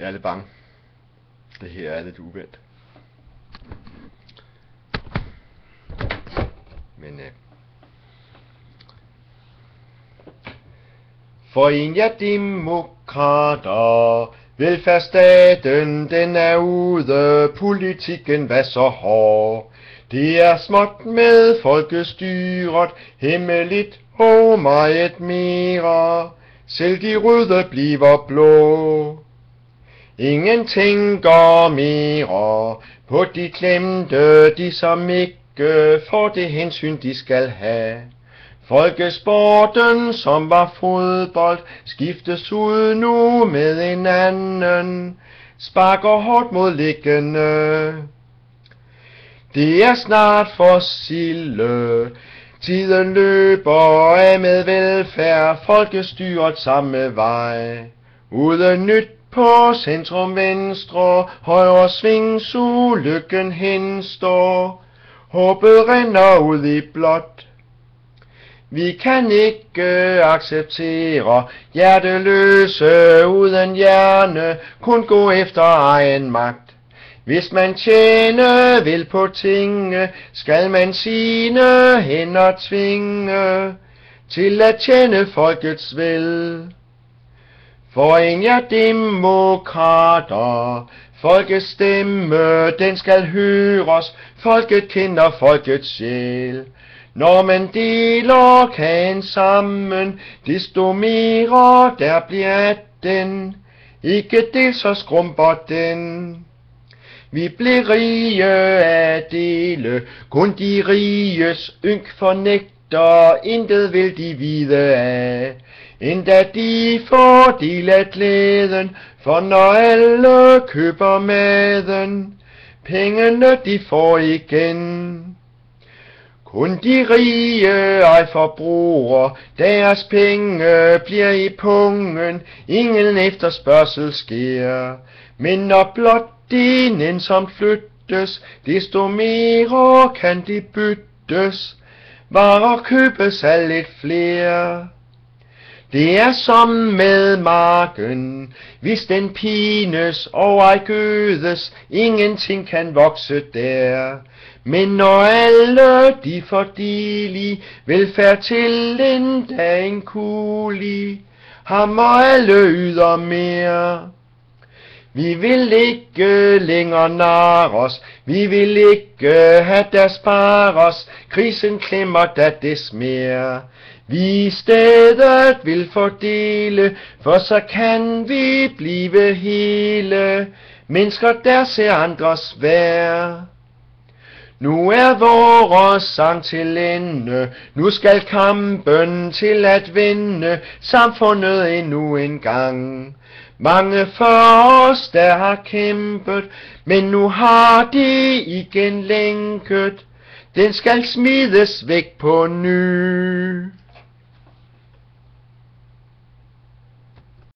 Jeg er lidt bange. Det her er lidt uventet. Men for en jer demokrater, velfærdsstaten den er ude, politikken var så hård. Det er småt med folkestyret, hemmeligt og meget mere, selv de røde bliver blå. Ingen tænker mere på de klemte, de som ikke får det hensyn de skal have. Folkesporten, som var fodbold, skiftes ud nu med en anden, sparker hårdt mod liggende. Det er snart for silde, tiden løber af med velfærd, folkestyret samme vej. Uden nyt på centrum venstre, højre svings ulykken henstår, håbet rinder ud i blåt. Vi kan ikke acceptere hjerteløse uden hjerne, kun gå efter egen magt. Hvis man tjene vil på tinge, skal man sine hænder tvinge til at tjene folkets vel. For en jer demokrater, folkets stemme, den skal høres, folket kender folkets sjæl. Når man deler kagen sammen, desto mere der bliver den, ikke del så skrumper den. Vi blev rige af dele, kun de riges ynk fornægter, intet vil de vide af. Endda de får del af glæden, for når alle køber maden, pengene de får igen. Kun de rige ej forbruger, deres penge bliver i pungen, ingen efterspørgsel sker. Men når blot de nænsomt flyttes, desto mere kan de byttes, varer købes af lidt flere. Det er som med marken, hvis den pines og ej gødes, ingenting kan vokse der. Men når alle de får del i velfærd til en dag en kulig, hammer alle yder mere. Vi vil ikke længere narres, vi vil ikke have der spares, krisen klemmer da des mere. Vi i stedet vil fordele, for så kan vi blive hele, mennesker der ser andres værd. Nu er vores sang til ende, nu skal kampen til at vinde samfundet endnu en gang. Mange før os der har kæmpet, men nu har de igen lænket, den skal smides væk på ny.